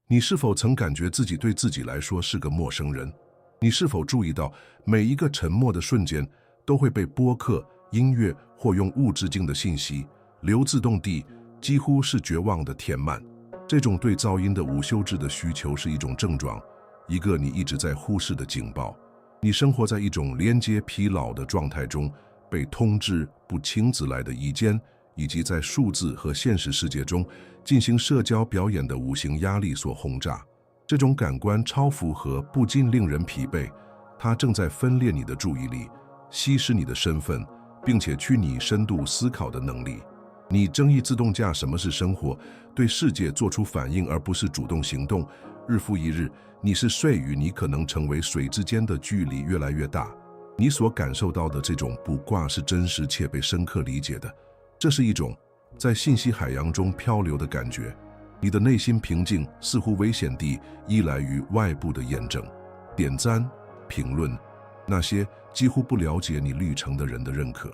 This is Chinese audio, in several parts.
你是否曾感觉自己对自己来说是个陌生人？你是否注意到每一个沉默的瞬间都会被播客、音乐或用物质性的信息流自动地，几乎是绝望的填满？这种对噪音的无休止的需求是一种症状，一个你一直在忽视的警报。你生活在一种连接疲劳的状态中，被通知不请自来的意见，以及在数字和现实世界中进行社交表演的无形压力所轰炸。这种感官超负荷不禁令人疲惫，它正在分裂你的注意力，稀释你的身份，并且去你深度思考的能力。你争议自动驾什么是生活，对世界做出反应而不是主动行动。日复一日，你是水与你可能成为水之间的距离越来越大。你所感受到的这种不挂是真实且被深刻理解的，这是一种在信息海洋中漂流的感觉。你的内心平静似乎危险地依赖于外部的验证、点赞、评论，那些几乎不了解你旅程的人的认可。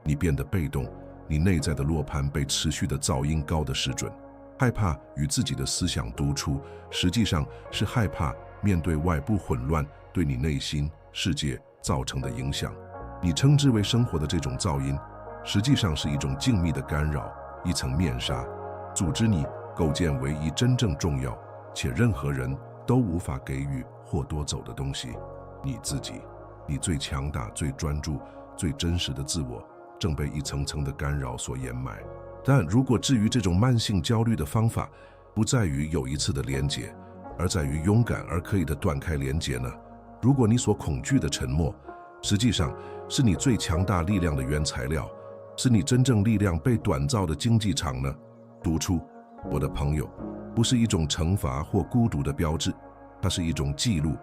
你变得被动，你内在的落盘被持续的噪音高的失准。害怕与自己的思想独处，实际上是害怕面对外部混乱对你内心世界造成的影响。你称之为生活的这种噪音，实际上是一种静谧的干扰，一层面纱，组织你构建唯一真正重要且任何人都无法给予或夺走的东西——你自己。你最强大、最专注、最真实的自我正被一层层的干扰所掩埋。但如果治愈这种慢性焦虑的方法不在于有一次的连结，而在于勇敢而可以的断开连结呢？如果你所恐惧的沉默实际上是你最强大力量的原材料，是你真正力量被短造的竞技场呢？独处，我的朋友，不是一种惩罚或孤独的标志，它是一种记录，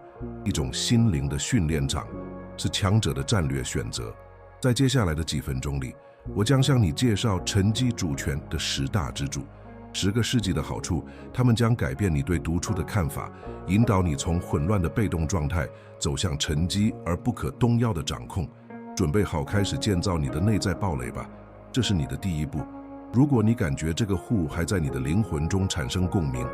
一种心灵的训练场，是强者的战略选择。在接下来的几分钟里，我将向你介绍沉积主权的10大支柱，10个世纪的好处，它们将改变你对独处的看法，引导你从混乱的被动状态走向沉积而不可动摇的掌控。准备好开始建造你的内在堡垒吧，这是你的第一步。如果你感觉这个户还在你的灵魂中产生共鸣，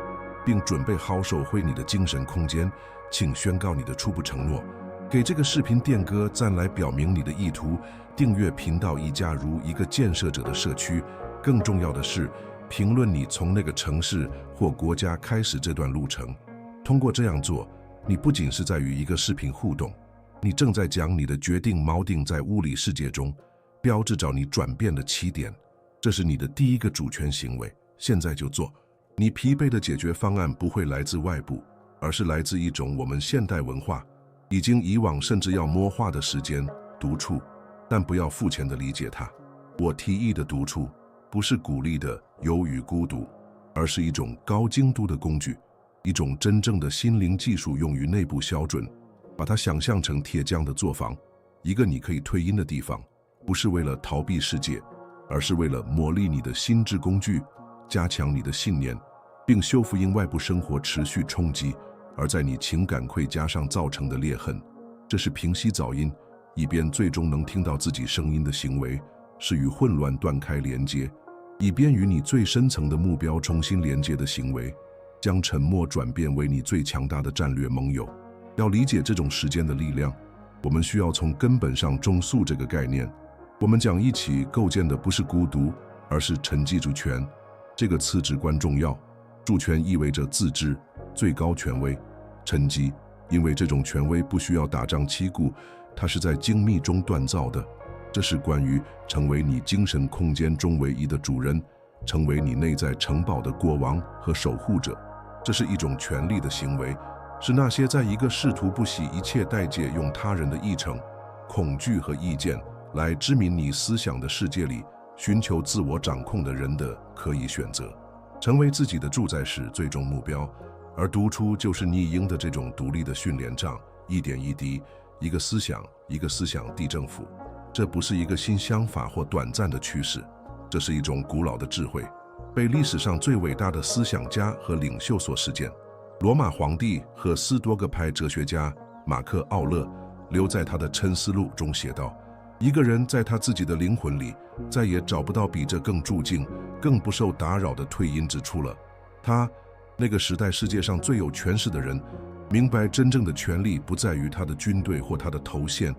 并准备好守卫你的精神空间，请宣告你的初步承诺。给这个视频点个赞来表明你的意图，订阅频道以加入一个建设者的社区。更重要的是，评论你从那个城市或国家开始这段路程。通过这样做，你不仅是在与一个视频互动，你正在将你的决定锚定在物理世界中，标志着你转变的起点。这是你的第一个主权行为，现在就做。你疲惫的解决方案不会来自外部，而是来自一种我们现代文化已经以往甚至要魔化的时间——独处。但不要肤浅地理解它。我提议的独处，不是鼓励的忧郁孤独，而是一种高精度的工具，一种真正的心灵技术，用于内部消准。把它想象成铁匠的作坊，一个你可以退音的地方，不是为了逃避世界，而是为了磨砺你的心智工具，加强你的信念，并修复因外部生活持续冲击而在你情感盔甲上造成的裂痕。这是平息噪音，以便最终能听到自己声音的行为，是与混乱断开连接，以便与你最深层的目标重新连接的行为，将沉默转变为你最强大的战略盟友。要理解这种时间的力量，我们需要从根本上重塑这个概念。我们将一起构建的不是孤独，而是沉积主权。这个词至关重要。主权意味着自治、最高权威。沉积，因为这种权威不需要打仗旗鼓，它是在精密中锻造的。这是关于成为你精神空间中唯一的主人，成为你内在城堡的国王和守护者。这是一种权力的行为，是那些在一个试图不惜一切代价用他人的议程、恐惧和意见来知名你思想的世界里寻求自我掌控的人的可以选择。成为自己的主宰是最终目标，而独处就是你应的这种独立的训练场，一点一滴，一个思想一个思想地政府。这不是一个新想法或短暂的趋势，这是一种古老的智慧，被历史上最伟大的思想家和领袖所实践。罗马皇帝和斯多葛派哲学家马克·奥勒留在他的沉思录中写道：一个人在他自己的灵魂里再也找不到比这更住静、更不受打扰的退隐之处了。他那个时代世界上最有权势的人，明白真正的权力不在于他的军队或他的头衔，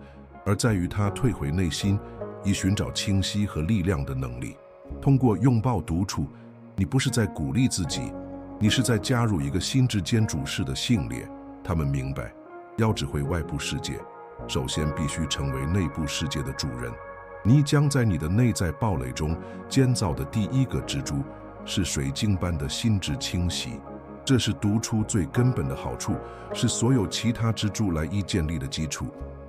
而在于他退回内心，以寻找清晰和力量的能力。通过拥抱独处，你不是在鼓励自己，你是在加入一个心智间主事的信列。他们明白，要指挥外部世界，首先必须成为内部世界的主人。你将在你的内在堡垒中建造的第一个支柱，是水晶般的心智清晰。这是独处最根本的好处，是所有其他支柱来建立的基础。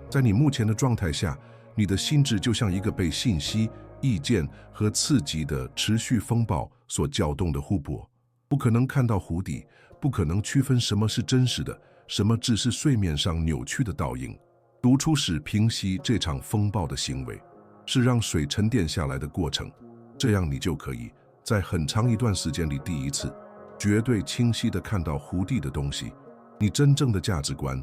在你目前的状态下，你的心智就像一个被信息、意见和刺激的持续风暴所搅动的湖泊，不可能看到湖底，不可能区分什么是真实的，什么只是水面上扭曲的倒影。独处是平息这场风暴的行为，是让水沉淀下来的过程。这样你就可以在很长一段时间里第一次绝对清晰地看到湖底的东西，你真正的价值观，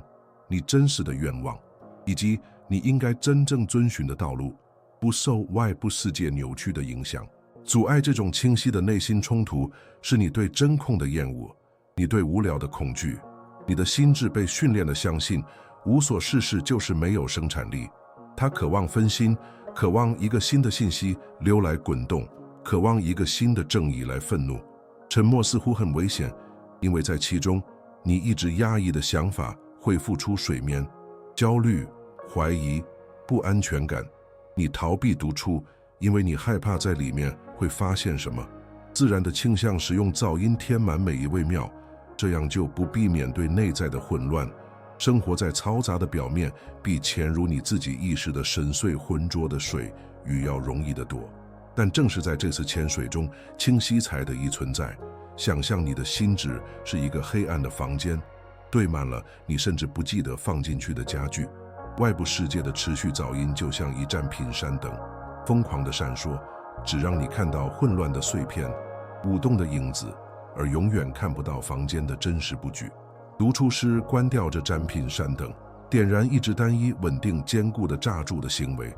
你真实的愿望，以及你应该真正遵循的道路，不受外部世界扭曲的影响。阻碍这种清晰的内心冲突，是你对真空的厌恶，你对无聊的恐惧。你的心智被训练地相信，无所事事就是没有生产力。他渴望分心，渴望一个新的信息流来滚动，渴望一个新的正义来愤怒。沉默似乎很危险，因为在其中，你一直压抑的想法会浮出水面，焦虑、怀疑、不安全感。你逃避独处，因为你害怕在里面会发现什么。自然的倾向是用噪音填满每一微秒，这样就不避免对内在的混乱。生活在嘈杂的表面，比潜入你自己意识的深邃浑浊的水域要容易得多。但正是在这次潜水中，清晰才得以存在。想象你的心智是一个黑暗的房间，堆满了你甚至不记得放进去的家具。外部世界的持续噪音就像一盏品山灯，疯狂的闪烁，只让你看到混乱的碎片、舞动的影子，而永远看不到房间的真实布局。独处时关掉这盏品山灯，点燃一直单一、稳定、坚固的炸柱的行为。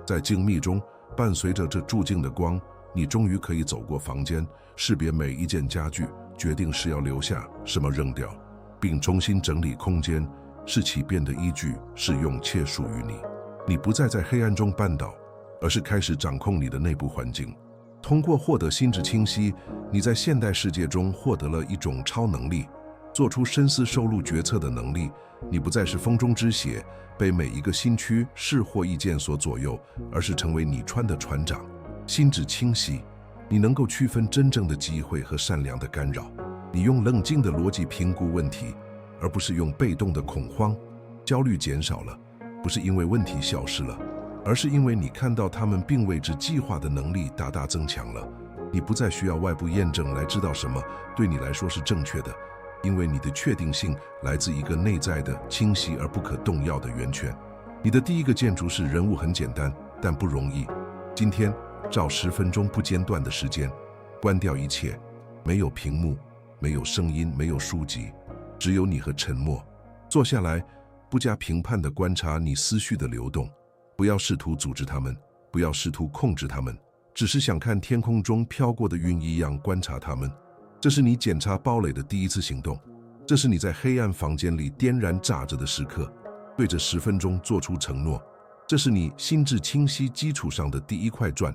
在静谧中，伴随着这注进的光，你终于可以走过房间，识别每一件家具，决定是要留下，什么扔掉，并重新整理空间，使其变得依据、适用且属于你。你不再在黑暗中绊倒，而是开始掌控你的内部环境。通过获得心智清晰，你在现代世界中获得了一种超能力，做出深思熟虑决策的能力。你不再是风中之血，被每一个新趋势或意见所左右，而是成为你船的船长。心智清晰，你能够区分真正的机会和善良的干扰。你用冷静的逻辑评估问题，而不是用被动的恐慌。焦虑减少了，不是因为问题消失了，而是因为你看到他们并为之计划的能力大大增强了。你不再需要外部验证来知道什么对你来说是正确的，因为你的确定性来自一个内在的、清晰而不可动摇的源泉。你的第一个建筑是人物很简单，但不容易。今天照10分钟不间断的时间，关掉一切，没有屏幕，没有声音，没有书籍，只有你和沉默。坐下来，不加评判地观察你思绪的流动，不要试图组织它们，不要试图控制它们，只是想看天空中飘过的云一样观察它们。这是你检查堡垒的第一次行动，这是你在黑暗房间里点燃炸着的时刻，对着10分钟做出承诺。这是你心智清晰基础上的第一块砖。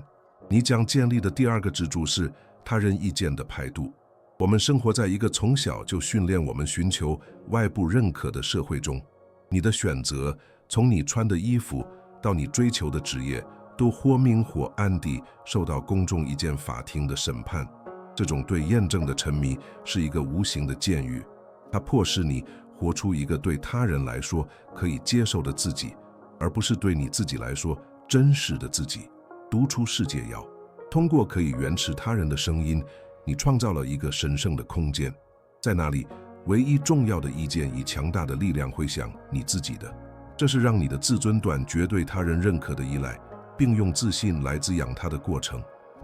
你将建立的第二个支柱是他人意见的排毒。我们生活在一个从小就训练我们寻求外部认可的社会中，你的选择，从你穿的衣服到你追求的职业，都或明或暗地受到公众意见法庭的审判。这种对验证的沉迷是一个无形的监狱，它迫使你活出一个对他人来说可以接受的自己，而不是对你自己来说真实的自己。独处世界要通过可以延迟他人的声音，你创造了一个神圣的空间，在那里唯一重要的意见以强大的力量回响你自己的。这是让你的自尊断绝对他人认可的依赖，并用自信来滋养它的过程。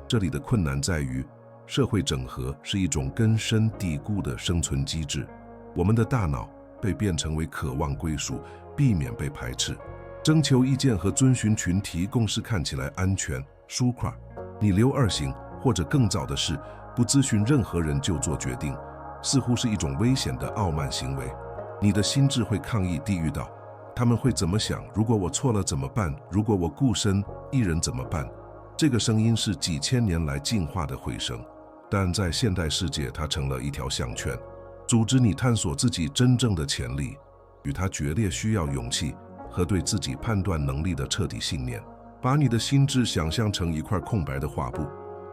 这里的困难在于，社会整合是一种根深蒂固的生存机制，我们的大脑被变成为渴望归属，避免被排斥。征求意见和遵循群体共识看起来安全舒快，你留2行，或者更早的是不咨询任何人就做决定，似乎是一种危险的傲慢行为。你的心智会抗议地狱道：他们会怎么想？如果我错了怎么办？如果我孤身一人怎么办？这个声音是几千年来进化的回声，但在现代世界，它成了一条项圈，阻止你探索自己真正的潜力。与它决裂需要勇气和对自己判断能力的彻底信念。把你的心智想象成一块空白的画布，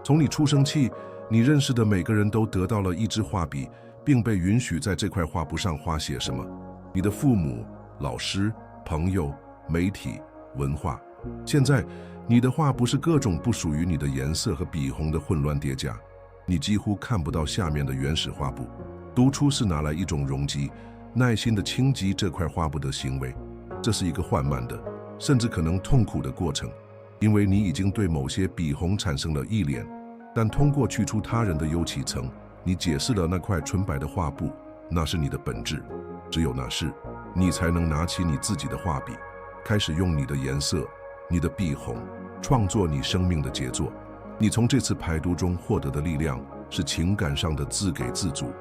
从你出生起，你认识的每个人都得到了一支画笔，并被允许在这块画布上画写什么。你的父母、老师、朋友、媒体、文化。现在，你的画不是各种不属于你的颜色和笔红的混乱叠加，你几乎看不到下面的原始画布。读出是拿来一种容积，耐心地清击这块画布的行为，这是一个缓慢的，甚至可能痛苦的过程，因为你已经对某些笔红产生了依恋。但通过去除他人的油漆层，你解释了那块纯白的画布，那是你的本质。只有那时，你才能拿起你自己的画笔，开始用你的颜色、你的笔红，创作你生命的杰作。你从这次排毒中获得的力量，是情感上的自给自足。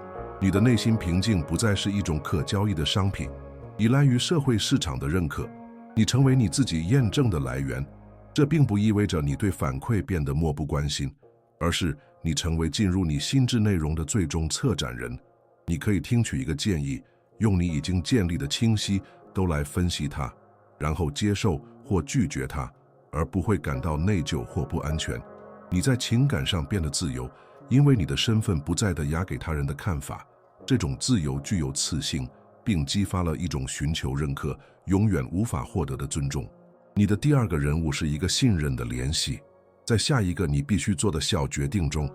你的内心平静不再是一种可交易的商品，依赖于社会市场的认可。你成为你自己验证的来源。这并不意味着你对反馈变得漠不关心，而是你成为进入你心智内容的最终策展人。你可以听取一个建议，用你已经建立的清晰都来分析它，然后接受或拒绝它，而不会感到内疚或不安全。你在情感上变得自由，因为你的身份不再的压给他人的看法。这种自由具有刺性，并激发了一种寻求认可、永远无法获得的尊重。你的第二个人物是一个信任的联系。在下一个你必须做的小决定中，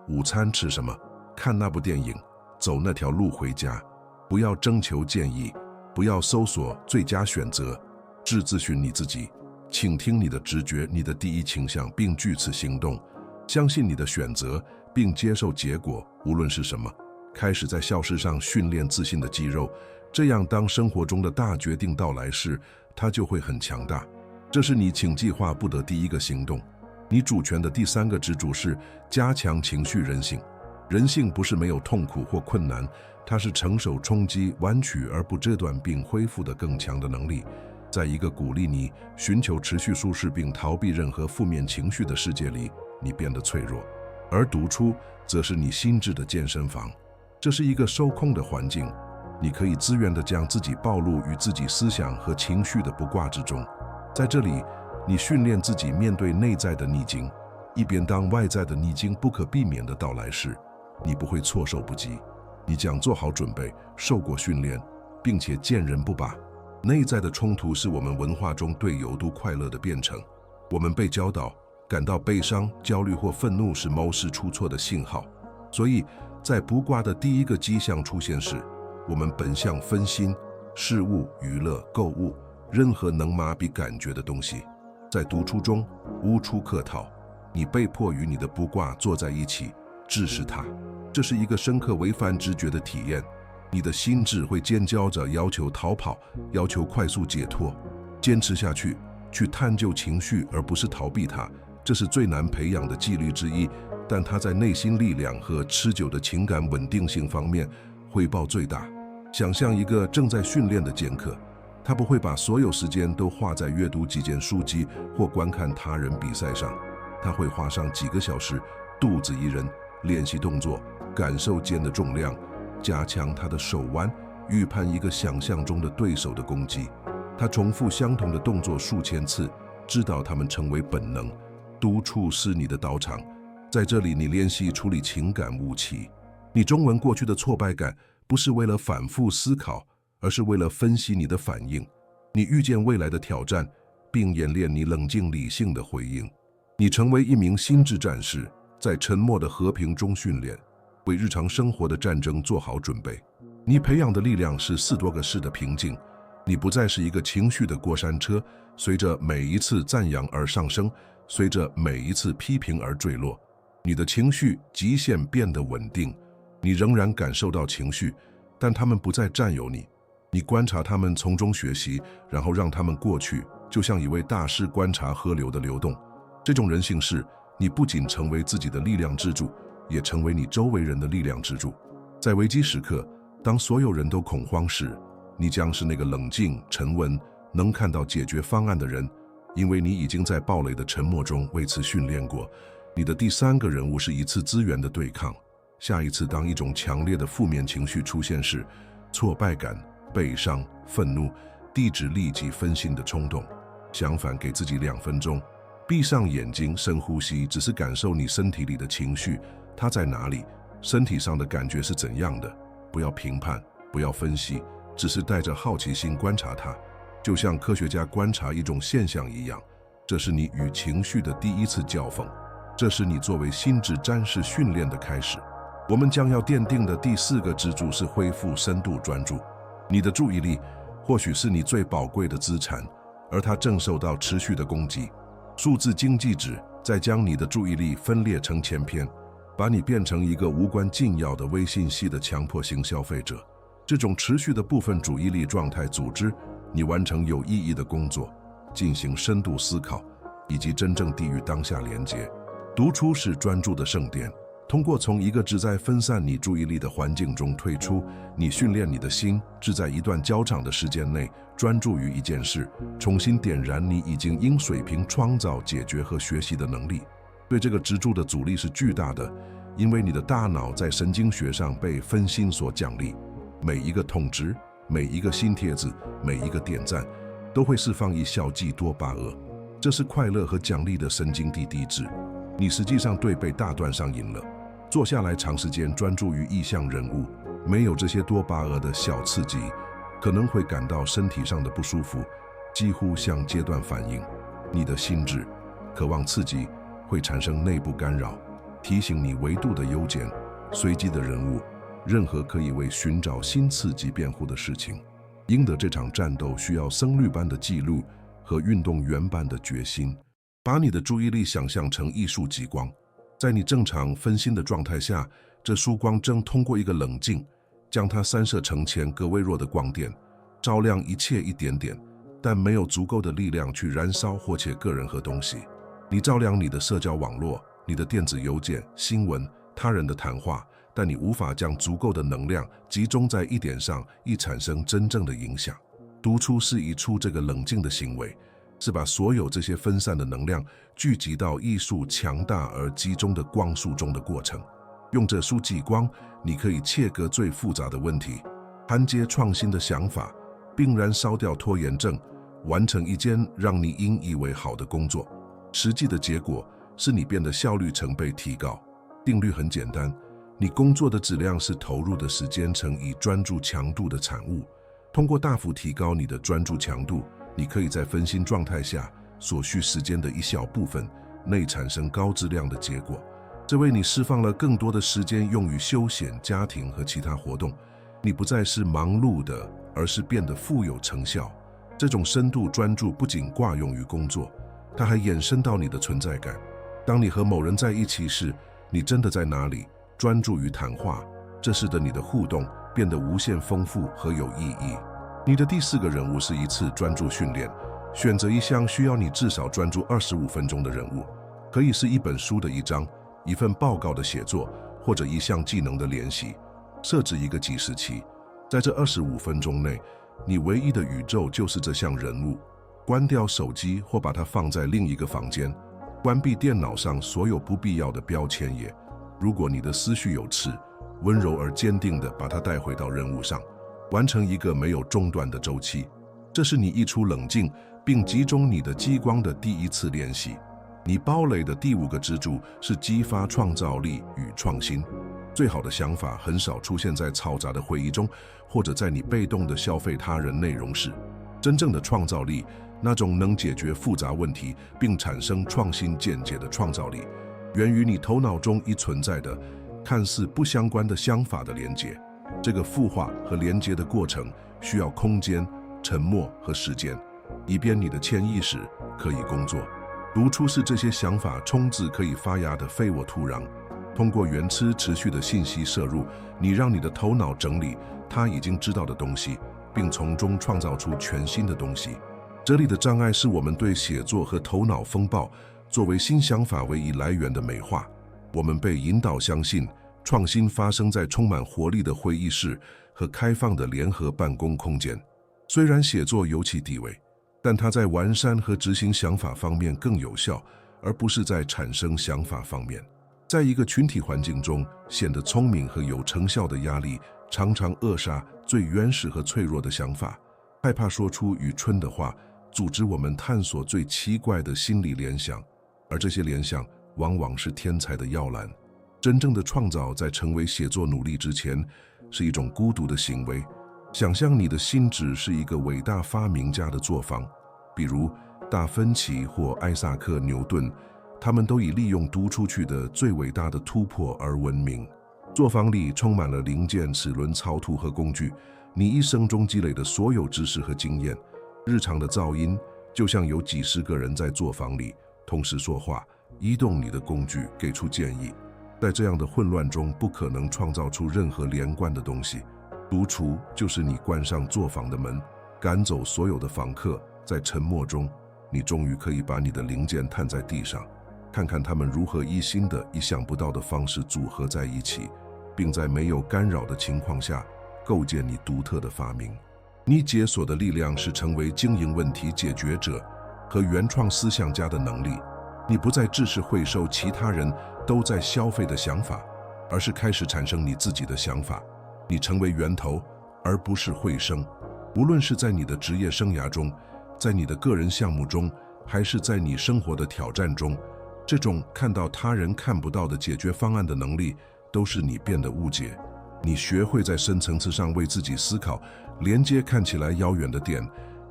午餐吃什么？看那部电影？走那条路回家？不要征求建议，不要搜索最佳选择，只咨询你自己，倾听你的直觉、你的第一倾向，并据此行动。相信你的选择，并接受结果，无论是什么。开始在小事上训练自信的肌肉，这样当生活中的大决定到来时，它就会很强大。这是你请计划不得第一个行动。你主权的第三个支柱是加强情绪韧性。人性不是没有痛苦或困难，它是承受冲击、弯曲而不折断并恢复的更强的能力。在一个鼓励你寻求持续舒适并逃避任何负面情绪的世界里，你变得脆弱。而独处则是你心智的健身房。这是一个收空的环境，你可以自愿地将自己暴露于自己思想和情绪的不挂之中。在这里，你训练自己面对内在的逆境，一边当外在的逆境不可避免的到来时，你不会措手不及。你将做好准备，受过训练，并且见人不拔。内在的冲突是我们文化中对有毒快乐的变成。我们被教导，感到悲伤、焦虑或愤怒是谋事出错的信号。所以，在卜卦的第一个迹象出现时，我们本向分心、事物、娱乐、购物，任何能麻痹感觉的东西。在独处中，无处可逃，你被迫与你的卜卦坐在一起，直视它。这是一个深刻违反直觉的体验。你的心智会尖叫着要求逃跑，要求快速解脱。坚持下去，去探究情绪而不是逃避它，这是最难培养的纪律之一，但它在内心力量和持久的情感稳定性方面回报最大。想象一个正在训练的剑客，他不会把所有时间都花在阅读几件书籍或观看他人比赛上，他会花上几个小时，独自一人练习动作，感受剑的重量，加强他的手腕，预判一个想象中的对手的攻击。他重复相同的动作数千次，直到他们成为本能。独处是你的道场，在这里你练习处理情感武器。你中文过去的挫败感不是为了反复思考，而是为了分析你的反应。你预见未来的挑战，并演练你冷静理性的回应。你成为一名心智战士，在沉默的和平中训练，为日常生活的战争做好准备。你培养的力量是4多个式的平静。你不再是一个情绪的过山车，随着每一次赞扬而上升，随着每一次批评而坠落。你的情绪极限变得稳定，你仍然感受到情绪，但它们不再占有你。你观察它们，从中学习，然后让它们过去，就像一位大师观察河流的流动。这种人性是，你不仅成为自己的力量支柱，也成为你周围人的力量支柱。在危机时刻，当所有人都恐慌时，你将是那个冷静、沉稳、能看到解决方案的人，因为你已经在暴雷的沉默中为此训练过。你的第三个人物是一次资源的对抗。下一次当一种强烈的负面情绪出现时，挫败感、悲伤、愤怒，地址立即分心的冲动。相反，给自己2分钟，闭上眼睛，深呼吸，只是感受你身体里的情绪，它在哪里，身体上的感觉是怎样的。不要评判，不要分析，只是带着好奇心观察它，就像科学家观察一种现象一样。这是你与情绪的第一次交锋，这是你作为心智战士训练的开始。我们将要奠定的第4个支柱是恢复深度专注。你的注意力或许是你最宝贵的资产，而它正受到持续的攻击。数字经济指在将你的注意力分裂成千篇，把你变成一个无关紧要的微信系的强迫型消费者。这种持续的部分注意力状态组织你完成有意义的工作，进行深度思考，以及真正地与当下连接。独处是专注的圣殿。通过从一个旨在分散你注意力的环境中退出，你训练你的心只在一段较长的时间内专注于一件事，重新点燃你已经因水平创造、解决和学习的能力。对这个支柱的阻力是巨大的，因为你的大脑在神经学上被分心所奖励。每一个通知、每一个新帖子、每一个点赞，都会释放一小剂多巴胺，这是快乐和奖励的神经递递质。你实际上对被大段上瘾了。坐下来长时间专注于意象人物，没有这些多巴胺的小刺激，可能会感到身体上的不舒服，几乎像阶段反应。你的心智渴望刺激，会产生内部干扰，提醒你维度的优减。随机的人物，任何可以为寻找新刺激辩护的事情。赢得这场战斗需要僧侣般的记录和运动员般的决心。把你的注意力想象成艺术极光。在你正常分心的状态下，这束光正通过一个棱镜，将它散射成千个微弱的光点，照亮一切一点点，但没有足够的力量去燃烧或且个人和东西。你照亮你的社交网络、你的电子邮件、新闻、他人的谈话，但你无法将足够的能量集中在一点上，以产生真正的影响。独处是移出这个冷静的行为，是把所有这些分散的能量聚集到一束强大而集中的光束中的过程。用这束激光，你可以切割最复杂的问题，焊接创新的想法，并燃烧掉拖延症，完成一件让你引以为豪的工作。实际的结果是你变得效率成倍提高。定律很简单，你工作的质量是投入的时间乘以专注强度的产物。通过大幅提高你的专注强度，你可以在分心状态下所需时间的一小部分内产生高质量的结果，这为你释放了更多的时间用于休闲、家庭和其他活动。你不再是忙碌的，而是变得富有成效。这种深度专注不仅挂用于工作，它还延伸到你的存在感。当你和某人在一起时，你真的在哪里？专注于谈话，这使得你的互动变得无限丰富和有意义。你的第4个人物是一次专注训练，选择一项需要你至少专注25分钟的人物，可以是一本书的一章、一份报告的写作，或者一项技能的练习。设置一个计时器，在这25分钟内，你唯一的宇宙就是这项人物。关掉手机或把它放在另一个房间，关闭电脑上所有不必要的标签页。如果你的思绪有刺，温柔而坚定地把它带回到人物上，完成一个没有中断的周期。这是你一出冷静并集中你的激光的第一次练习。你堡垒的第5个支柱是激发创造力与创新。最好的想法很少出现在嘈杂的会议中，或者在你被动的消费他人内容时。真正的创造力，那种能解决复杂问题并产生创新见解的创造力，源于你头脑中已存在的看似不相关的想法的连接。这个孵化和连接的过程需要空间、沉默和时间，以便你的潜意识可以工作。独处是这些想法冲刺可以发芽的非我土壤。通过原持续的信息摄入，你让你的头脑整理它已经知道的东西，并从中创造出全新的东西。这里的障碍是我们对写作和头脑风暴作为新想法唯一来源的美化。我们被引导相信创新发生在充满活力的会议室和开放的联合办公空间。虽然写作有其地位，但它在完善和执行想法方面更有效，而不是在产生想法方面。在一个群体环境中，显得聪明和有成效的压力常常扼杀最原始和脆弱的想法。害怕说出愚蠢的话，阻止我们探索最奇怪的心理联想，而这些联想往往是天才的摇篮。真正的创造在成为写作努力之前，是一种孤独的行为。想象你的心智是一个伟大发明家的作坊，比如达芬奇或艾萨克·牛顿，他们都以利用读出去的最伟大的突破而闻名。作坊里充满了零件、齿轮、草图和工具，你一生中积累的所有知识和经验。日常的噪音就像有几十个人在作坊里同时说话，移动你的工具，给出建议。在这样的混乱中，不可能创造出任何连贯的东西。独处就是你关上作坊的门，赶走所有的访客。在沉默中，你终于可以把你的零件摊在地上，看看它们如何以新的、意想不到的方式组合在一起，并在没有干扰的情况下构建你独特的发明。你解锁的力量是成为经营问题解决者和原创思想家的能力。你不再只是会受其他人都在消费的想法，而是开始产生你自己的想法。你成为源头，而不是会生。无论是在你的职业生涯中，在你的个人项目中，还是在你生活的挑战中，这种看到他人看不到的解决方案的能力，都是你变得误解。你学会在深层次上为自己思考，连接看起来遥远的点，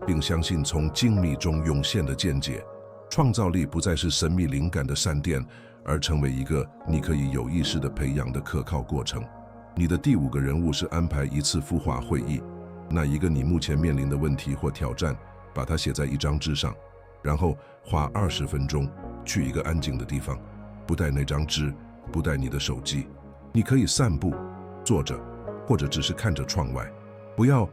并相信从精密中涌现的见解。创造力不再是神秘灵感的闪电，而成为一个你可以有意识地培养的可靠过程。你的第5个人物是安排一次孵化会议，那一个你目前面临的问题或挑战，把它写在一张纸上，然后花20分钟去一个安静的地方，不带那张纸，不带你的手机。你可以散步，坐着，或者只是看着窗外。不要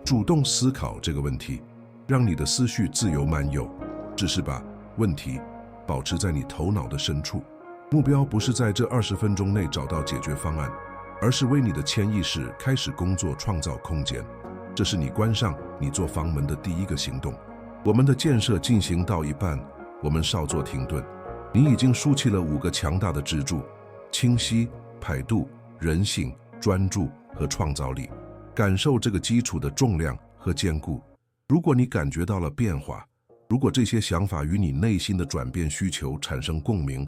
主动思考这个问题，让你的思绪自由漫游，只是把问题保持在你头脑的深处。目标不是在这20分钟内找到解决方案，而是为你的潜意识开始工作，创造空间。这是你关上你作坊门的第1个行动。我们的建设进行到一半，我们稍作停顿。你已经竖起了5个强大的支柱：清晰、排度、人性、专注和创造力。感受这个基础的重量和坚固。如果你感觉到了变化，如果这些想法与你内心的转变需求产生共鸣，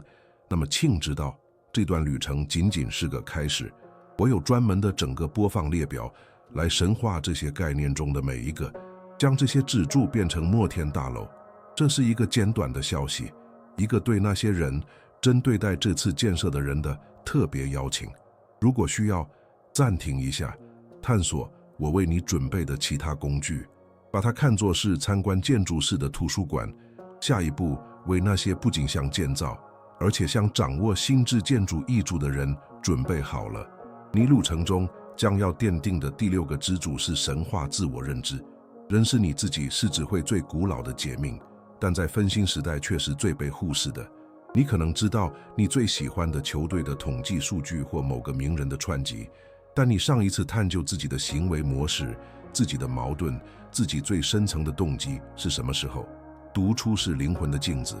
那么请知道，这段旅程仅仅是个开始。我有专门的整个播放列表来神化这些概念中的每一个，将这些支柱变成摩天大楼。这是一个简短的消息，一个对那些人真对待这次建设的人的特别邀请。如果需要，暂停一下，探索我为你准备的其他工具，把它看作是参观建筑式的图书馆。下一步，为那些不仅想建造，而且想掌握心智建筑艺术的人准备好了。你路程中将要奠定的第6个支柱是神话自我认知。认识你自己是智慧最古老的解命，但在分心时代却是最被忽视的。你可能知道你最喜欢的球队的统计数据或某个名人的传记，但你上一次探究自己的行为模式、自己的矛盾、自己最深层的动机是什么时候？独处是灵魂的镜子，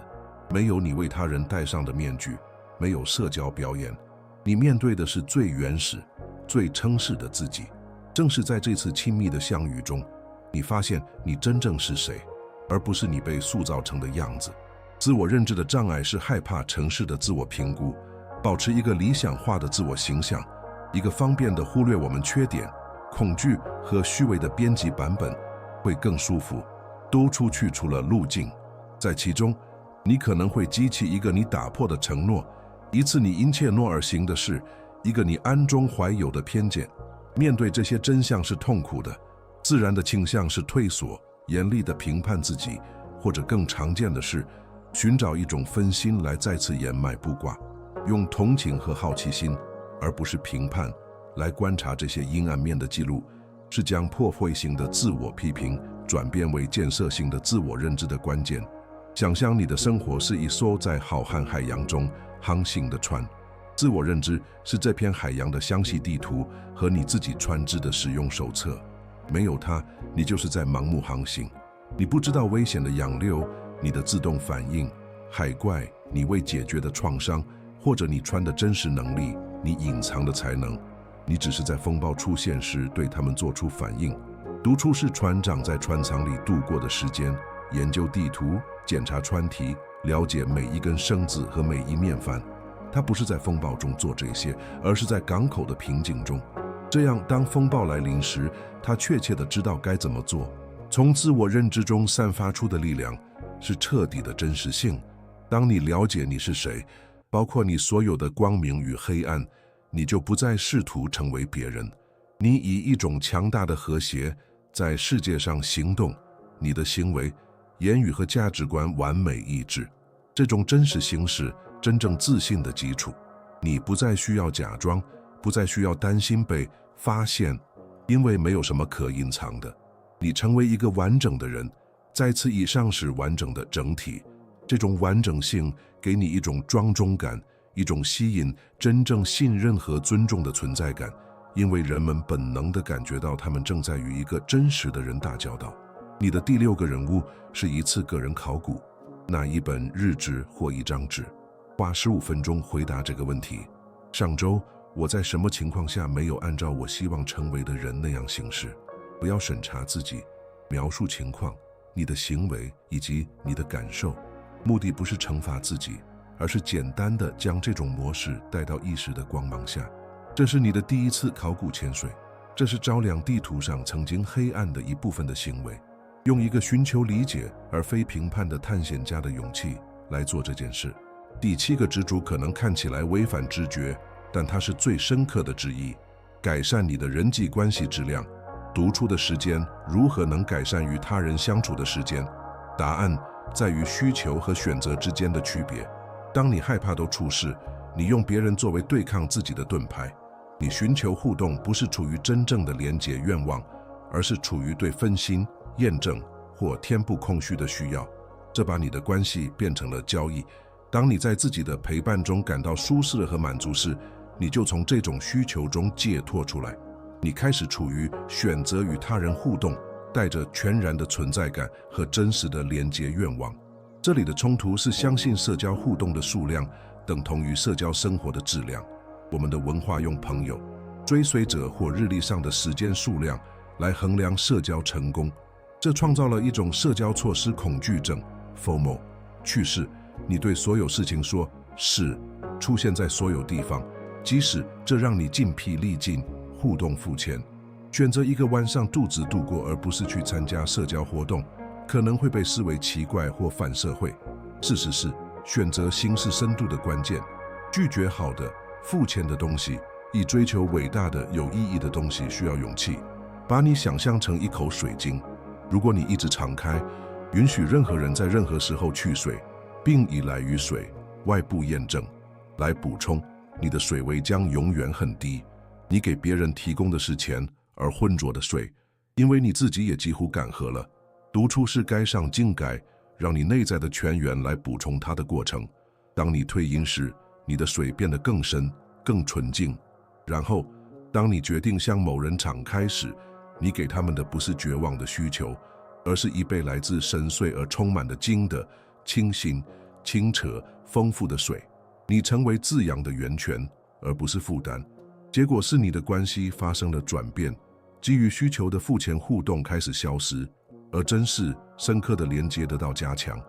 没有你为他人戴上的面具，没有社交表演，你面对的是最原始、最诚实的自己。正是在这次亲密的相遇中，你发现你真正是谁，而不是你被塑造成的样子。自我认知的障碍是害怕城市的自我评估，保持一个理想化的自我形象，一个方便的忽略我们缺点、恐惧和虚伪的编辑版本，会更舒服。多出去除了路径，在其中，你可能会激起一个你打破的承诺，一次你因切诺而行的事，一个你暗中怀有的偏见。面对这些真相是痛苦的，自然的倾向是退缩，严厉地评判自己，或者更常见的是寻找一种分心来再次掩埋不挂。用同情和好奇心，而不是评判，来观察这些阴暗面的记录，是将破坏性的自我批评转变为建设性的自我认知的关键。想象你的生活是一艘在浩瀚海洋中航行的船，自我认知是这片海洋的详细地图和你自己船只的使用手册，没有它，你就是在盲目航行。你不知道危险的洋流，你的自动反应，海怪，你未解决的创伤，或者你穿的真实能力，你隐藏的才能。你只是在风暴出现时对他们做出反应。独处是船长在船舱里度过的时间，研究地图，检查船体，了解每一根绳子和每一面帆。他不是在风暴中做这些，而是在港口的平静中。这样，当风暴来临时，他确切地知道该怎么做。从自我认知中散发出的力量是彻底的真实性。当你了解你是谁，包括你所有的光明与黑暗，你就不再试图成为别人。你以一种强大的和谐在世界上行动，你的行为、言语和价值观完美一致。这种真实性是真正自信的基础。你不再需要假装，不再需要担心被发现，因为没有什么可隐藏的。你成为一个完整的人，在此以上是完整的整体。这种完整性给你一种庄重感，一种吸引真正信任和尊重的存在感，因为人们本能地感觉到他们正在与一个真实的人打交道。你的第6个人物是一次个人考古，拿一本日志或一张纸，花15分钟回答这个问题：上周我在什么情况下没有按照我希望成为的人那样行事？不要审查自己，描述情况、你的行为以及你的感受。目的不是惩罚自己，而是简单地将这种模式带到意识的光芒下。这是你的第1次考古潜水，这是照亮地图上曾经黑暗的一部分的行为。用一个寻求理解而非评判的探险家的勇气来做这件事。第7个支柱可能看起来违反直觉，但它是最深刻的之一：改善你的人际关系质量。独处的时间如何能改善与他人相处的时间？答案在于需求和选择之间的区别。当你害怕都出事，你用别人作为对抗自己的盾牌。你寻求互动不是处于真正的连结愿望，而是处于对分心、验证或填补空虚的需要。这把你的关系变成了交易。当你在自己的陪伴中感到舒适和满足时，你就从这种需求中解脱出来。你开始处于选择与他人互动，带着全然的存在感和真实的连结愿望。这里的冲突是相信社交互动的数量等同于社交生活的质量。我们的文化用朋友、追随者或日历上的时间数量来衡量社交成功，这创造了一种社交错失恐惧症 （FOMO） 趋势。你对所有事情说是，出现在所有地方，即使这让你筋疲力尽。互动付钱，选择一个晚上独自度过，而不是去参加社交活动，可能会被视为奇怪或反社会。事实是，选择心是深度的关键。拒绝好的、付钱的东西，以追求伟大的、有意义的东西需要勇气。把你想象成一口水晶，如果你一直敞开，允许任何人在任何时候去水，并依赖于水外部验证来补充，你的水位将永远很低。你给别人提供的是钱而浑浊的水，因为你自己也几乎干涸了。独处是该上井盖，让你内在的泉源来补充它的过程。当你退隐时，你的水变得更深、更纯净。然后，当你决定向某人敞开时，你给他们的不是绝望的需求，而是一杯来自深邃而充满的精的、清新、清澈、丰富的水。你成为滋养的源泉，而不是负担。结果是你的关系发生了转变，基于需求的付钱互动开始消失，而真实、深刻的连接得到加强。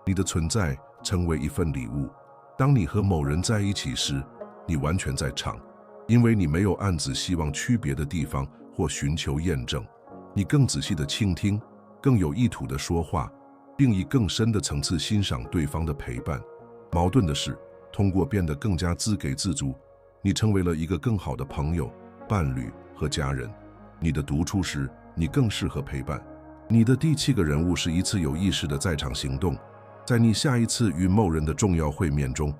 你的存在成为一份礼物。当你和某人在一起时，你完全在场，因为你没有暗自希望区别的地方或寻求验证。你更仔细地倾听，更有意图地说话，并以更深的层次欣赏对方的陪伴。矛盾的是，通过变得更加自给自足，你成为了一个更好的朋友、伴侣和家人。你的独处时，你更适合陪伴。你的第7个人物是一次有意识的在场行动。在你下一次与某人的重要会面中，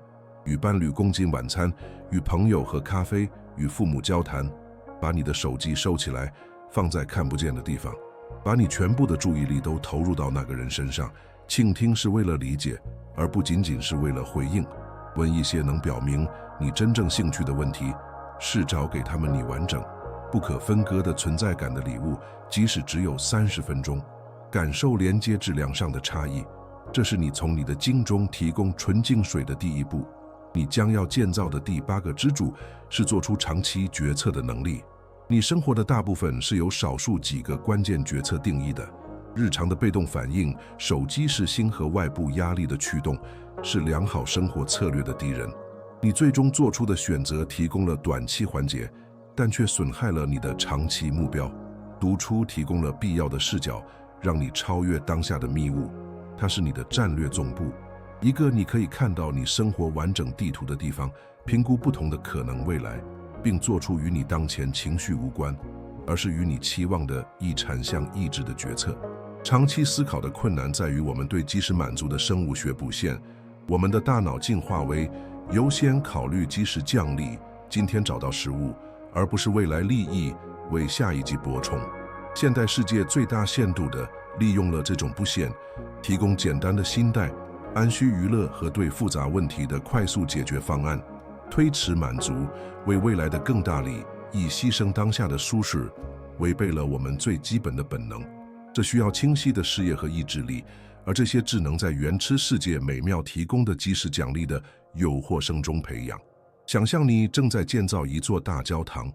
与伴侣共进晚餐，与朋友喝咖啡，与父母交谈，把你的手机收起来，放在看不见的地方，把你全部的注意力都投入到那个人身上。倾听是为了理解，而不仅仅是为了回应。问一些能表明你真正兴趣的问题，试找给他们你完整、不可分割的存在感的礼物，即使只有30分钟，感受连接质量上的差异。这是你从你的经中提供纯净水的第一步。你将要建造的第8个支柱是做出长期决策的能力。你生活的大部分是由少数几个关键决策定义的。日常的被动反应、手机是心和外部压力的驱动，是良好生活策略的敌人。你最终做出的选择提供了短期缓解，但却损害了你的长期目标。独处提供了必要的视角，让你超越当下的迷雾。它是你的战略总部，一个你可以看到你生活完整地图的地方，评估不同的可能未来，并做出与你当前情绪无关，而是与你期望的一产相意志的决策。长期思考的困难在于我们对即时满足的生物学补限，我们的大脑进化为优先考虑即时奖励，今天找到食物，而不是未来利益为下一季播充。现代世界最大限度地利用了这种不限，提供简单的心态、安需娱乐和对复杂问题的快速解决方案，推迟满足，为未来的更大利益牺牲当下的舒适，违背了我们最基本的本能。这需要清晰的视野和意志力，而这些智能在原始世界美妙提供的即时奖励的诱惑声中培养。想象你正在建造一座大教堂，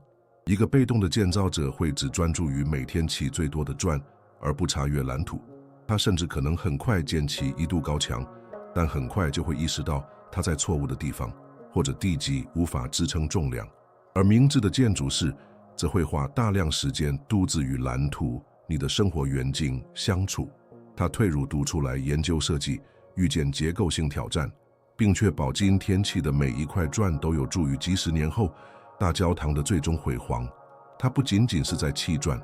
一个被动的建造者会只专注于每天砌最多的砖，而不查阅蓝图。他甚至可能很快建起1度高墙，但很快就会意识到他在错误的地方，或者地基无法支撑重量。而明智的建筑师则会花大量时间独自与蓝图、你的生活远景相处。他退入独处来研究设计，遇见结构性挑战，并确保今天砌的每一块砖都有助于几十年后大教堂的最终辉煌。他不仅仅是在砌砖，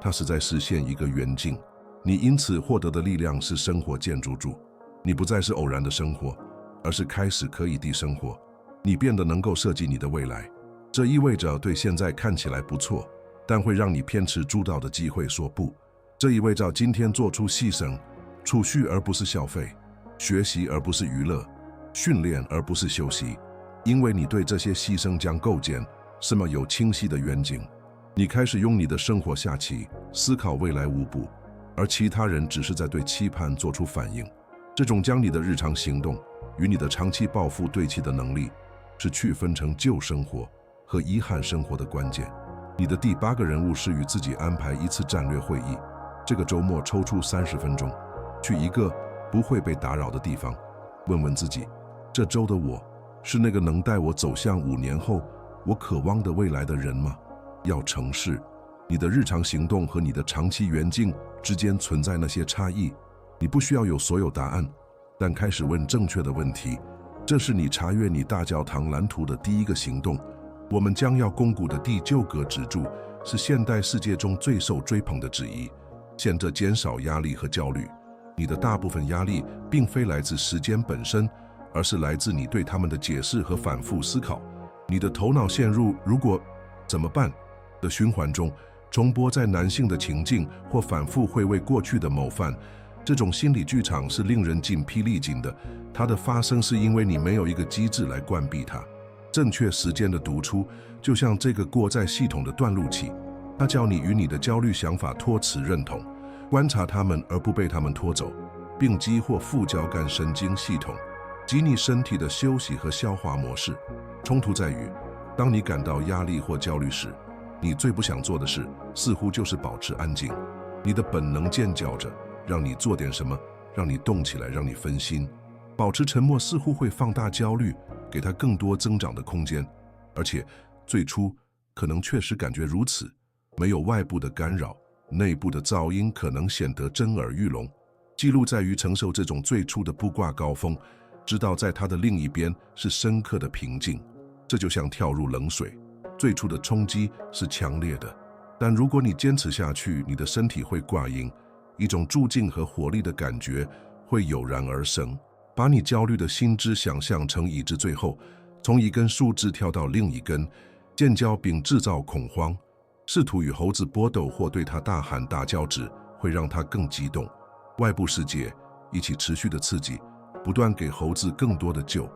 他是在实现一个远景。你因此获得的力量是生活建筑柱。你不再是偶然的生活，而是开始可以地生活。你变得能够设计你的未来。这意味着对现在看起来不错，但会让你偏持主导的机会说不。这意味着今天做出牺牲，储蓄而不是消费，学习而不是娱乐，训练而不是休息。因为你对这些牺牲将构建什么有清晰的远景。你开始用你的生活下棋，思考未来5步，而其他人只是在对期盼做出反应。这种将你的日常行动与你的长期抱负对齐的能力，是区分成旧生活和遗憾生活的关键。你的第8个任务是与自己安排一次战略会议。这个周末抽出30分钟，去一个不会被打扰的地方，问问自己，这周的我是那个能带我走向5年后我渴望的未来的人吗？要诚实，你的日常行动和你的长期远景之间存在那些差异。你不需要有所有答案，但开始问正确的问题。这是你查阅你大教堂蓝图的第1个行动。我们将要巩固的第9个支柱是现代世界中最受追捧的之一，现着减少压力和焦虑。你的大部分压力并非来自时间本身，而是来自你对他们的解释和反复思考。你的头脑陷入如果怎么办的循环中，重播在男性的情境或反复回味过去的谋犯。这种心理剧场是令人筋疲力尽的，它的发生是因为你没有一个机制来关闭它。正确时间的读出就像这个过载系统的断路器，它叫你与你的焦虑想法托词认同，观察它们而不被它们拖走，并激活副交感神经系统及你身体的休息和消化模式。冲突在于，当你感到压力或焦虑时，你最不想做的事似乎就是保持安静。你的本能尖叫着让你做点什么，让你动起来，让你分心。保持沉默似乎会放大焦虑，给它更多增长的空间。而且最初可能确实感觉如此，没有外部的干扰，内部的噪音可能显得震耳欲聋。记录在于承受这种最初的不挂高峰，知道在它的另一边是深刻的平静。这就像跳入冷水，最初的冲击是强烈的，但如果你坚持下去，你的身体会挂音，一种助劲和活力的感觉会油然而生。把你焦虑的心智想象成已知，最后从一根树枝跳到另一根，尖叫并制造恐慌。试图与猴子搏斗或对它大喊大叫时，会让它更激动。外部世界一起持续的刺激，不断给猴子更多的救。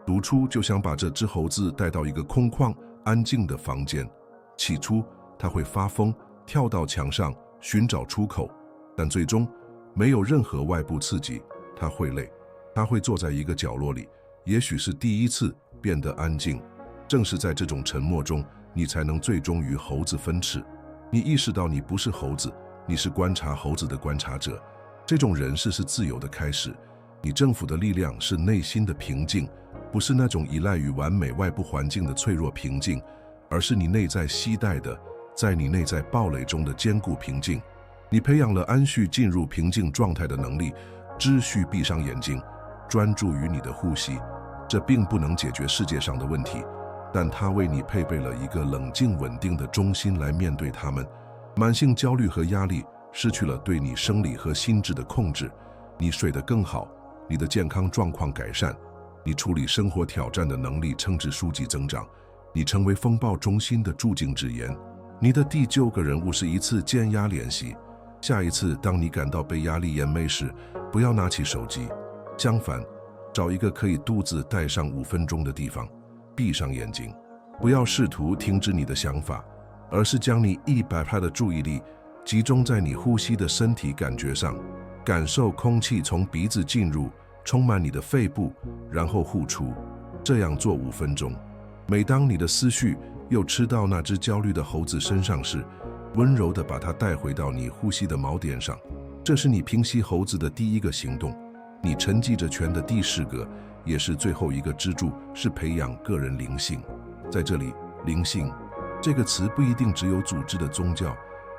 独处就想把这只猴子带到一个空旷、安静的房间。起初，它会发疯，跳到墙上寻找出口，但最终没有任何外部刺激，它会累。它会坐在一个角落里，也许是第一次变得安静。正是在这种沉默中，你才能最终与猴子分翅。你意识到你不是猴子，你是观察猴子的观察者。这种人世是自由的开始。你征服的力量是内心的平静，不是那种依赖于完美外部环境的脆弱平静，而是你内在期待的，在你内在堡垒中的坚固平静。你培养了安序进入平静状态的能力，只需闭上眼睛，专注于你的呼吸。这并不能解决世界上的问题，但它为你配备了一个冷静稳定的中心来面对它们。慢性焦虑和压力失去了对你生理和心智的控制，你睡得更好，你的健康状况改善，你处理生活挑战的能力称之书籍增长，你成为风暴中心的驻景之言。你的第9个人物是一次减压练习。下一次当你感到被压力淹没时，不要拿起手机，相反，找一个可以独自待上5分钟的地方，闭上眼睛。不要试图停止你的想法，而是将你100%的注意力集中在你呼吸的身体感觉上，感受空气从鼻子进入，充满你的肺部，然后呼出。这样做5分钟。每当你的思绪又吃到那只焦虑的猴子身上时，温柔地把它带回到你呼吸的锚点上。这是你平息猴子的第1个行动。你沉寂着泉的第10个，也是最后一个支柱，是培养个人灵性。在这里，灵性这个词不一定只有组织的宗教，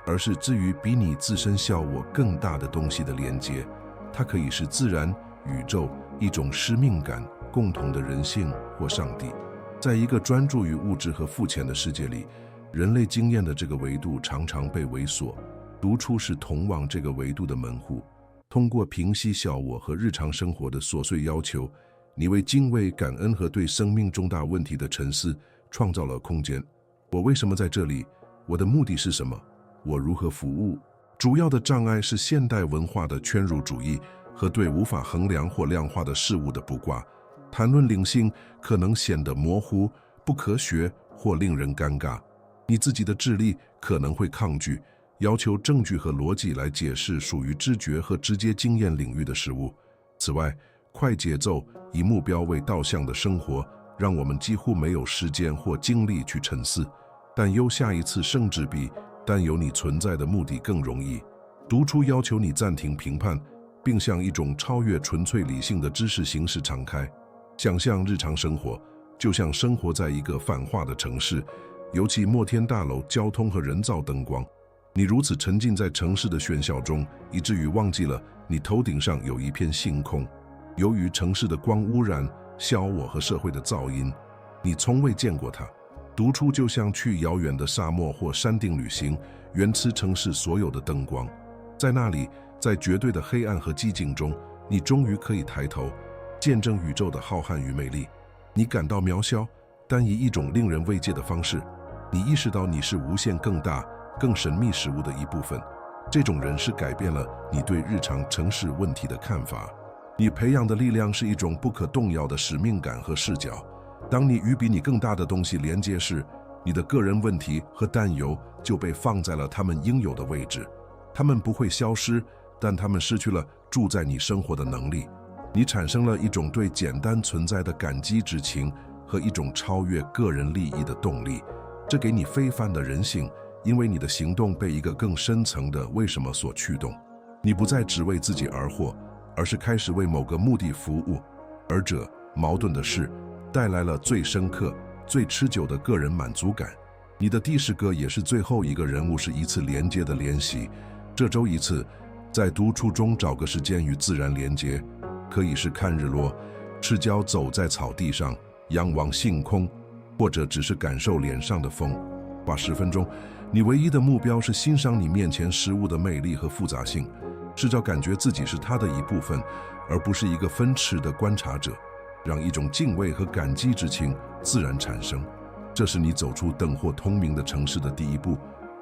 而是至于比你自身小我更大的东西的连接。它可以是自然、宇宙、一种使命感、共同的人性或上帝。在一个专注于物质和肤浅的世界里，人类经验的这个维度常常被猥琐。独处是通往这个维度的门户。通过平息小我和日常生活的琐碎要求，你为敬畏、感恩和对生命重大问题的沉思创造了空间。我为什么在这里？我的目的是什么？我如何服务？主要的障碍是现代文化的圈入主义和对无法衡量或量化的事物的卜卦。谈论灵性可能显得模糊、不科学或令人尴尬。你自己的智力可能会抗拒，要求证据和逻辑来解释属于知觉和直接经验领域的事物。此外，快节奏、以目标为导向的生活让我们几乎没有时间或精力去沉思。但有下一次甚至比但有你存在的目的更容易。独处要求你暂停评判，并向一种超越纯粹理性的知识形式敞开。想象日常生活，就像生活在一个繁华的城市，尤其摩天大楼、交通和人造灯光。你如此沉浸在城市的喧嚣中，以至于忘记了你头顶上有一片星空。由于城市的光污染、小我和社会的噪音，你从未见过它。独处就像去遥远的沙漠或山顶旅行，远离城市所有的灯光。在那里，在绝对的黑暗和寂静中，你终于可以抬头，见证宇宙的浩瀚与美丽。你感到渺小，但以一种令人慰藉的方式。你意识到你是无限更大、更神秘事物的一部分。这种人是改变了你对日常城市问题的看法。你培养的力量是一种不可动摇的使命感和视角。当你与比你更大的东西连接时，你的个人问题和担忧就被放在了他们应有的位置。他们不会消失，但他们失去了住在你生活的能力。你产生了一种对简单存在的感激之情和一种超越个人利益的动力。这给你非凡的人性，因为你的行动被一个更深层的为什么所驱动。你不再只为自己而活，而是开始为某个目的服务。而这矛盾的是，带来了最深刻、最持久的个人满足感。你的第10个也是最后一个人物是一次连接的练习。这周一次，在独处中找个时间与自然连接，可以是看日落，赤脚走在草地上，仰望星空，或者只是感受脸上的风。花10分钟，你唯一的目标是欣赏你面前事物的魅力和复杂性，试着感觉自己是它的一部分，而不是一个分尺的观察者。让一种敬畏和感激之情自然产生。这是你走出灯火通明的城市的第一步，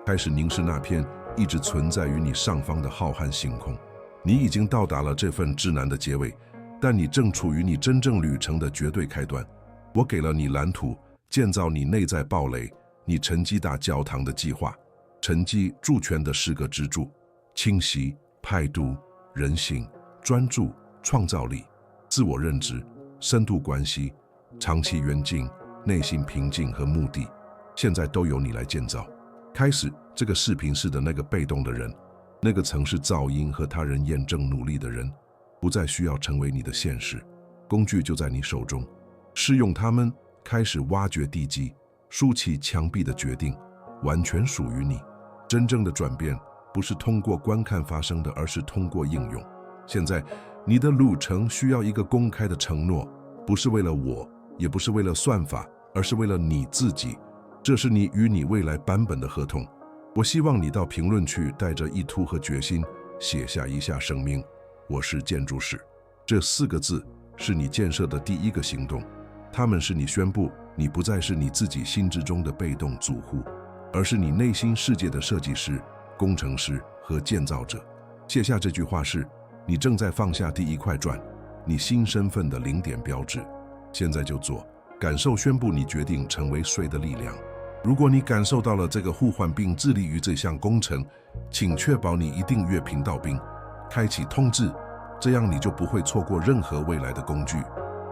开始凝视那片一直存在于你上方的浩瀚星空。你已经到达了这份至难的结尾，但你正处于你真正旅程的绝对开端。我给了你蓝图，建造你内在堡垒，你沉积大教堂的计划。沉积主权的4个支柱：清晰、态度、人性、专注、创造力、自我认知、深度关系、长期远景、内心平静和目的，现在都由你来建造。开始这个视频式的那个被动的人，那个曾是噪音和他人验证努力的人，不再需要成为你的现实。工具就在你手中，试用它们，开始挖掘地基，竖起墙壁的决定，完全属于你。真正的转变不是通过观看发生的，而是通过应用。现在，你的路程需要一个公开的承诺，不是为了我，也不是为了算法，而是为了你自己。这是你与你未来版本的合同。我希望你到评论区带着意图和决心，写下一下声明：我是建筑师。这4个字是你建设的第一个行动，它们是你宣布你不再是你自己心智中的被动租户，而是你内心世界的设计师、工程师和建造者。写下这句话时，你正在放下第一块砖，你新身份的0点标志。现在就做，感受宣布你决定成为谁的力量。如果你感受到了这个呼唤并致力于这项工程，请确保你一订阅频道并开启通知，这样你就不会错过任何未来的工具。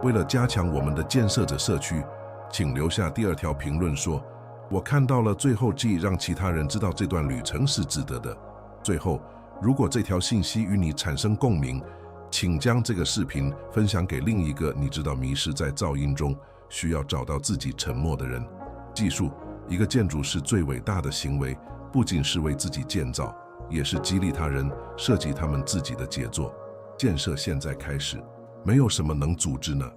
为了加强我们的建设者社区，请留下第2条评论说：我看到了最后记，让其他人知道这段旅程是值得的。最后，如果这条信息与你产生共鸣，请将这个视频分享给另一个你知道迷失在噪音中，需要找到自己沉默的人。记住，一个建筑师最伟大的行为，不仅是为自己建造，也是激励他人，设计他们自己的杰作。建设现在开始，没有什么能阻止呢。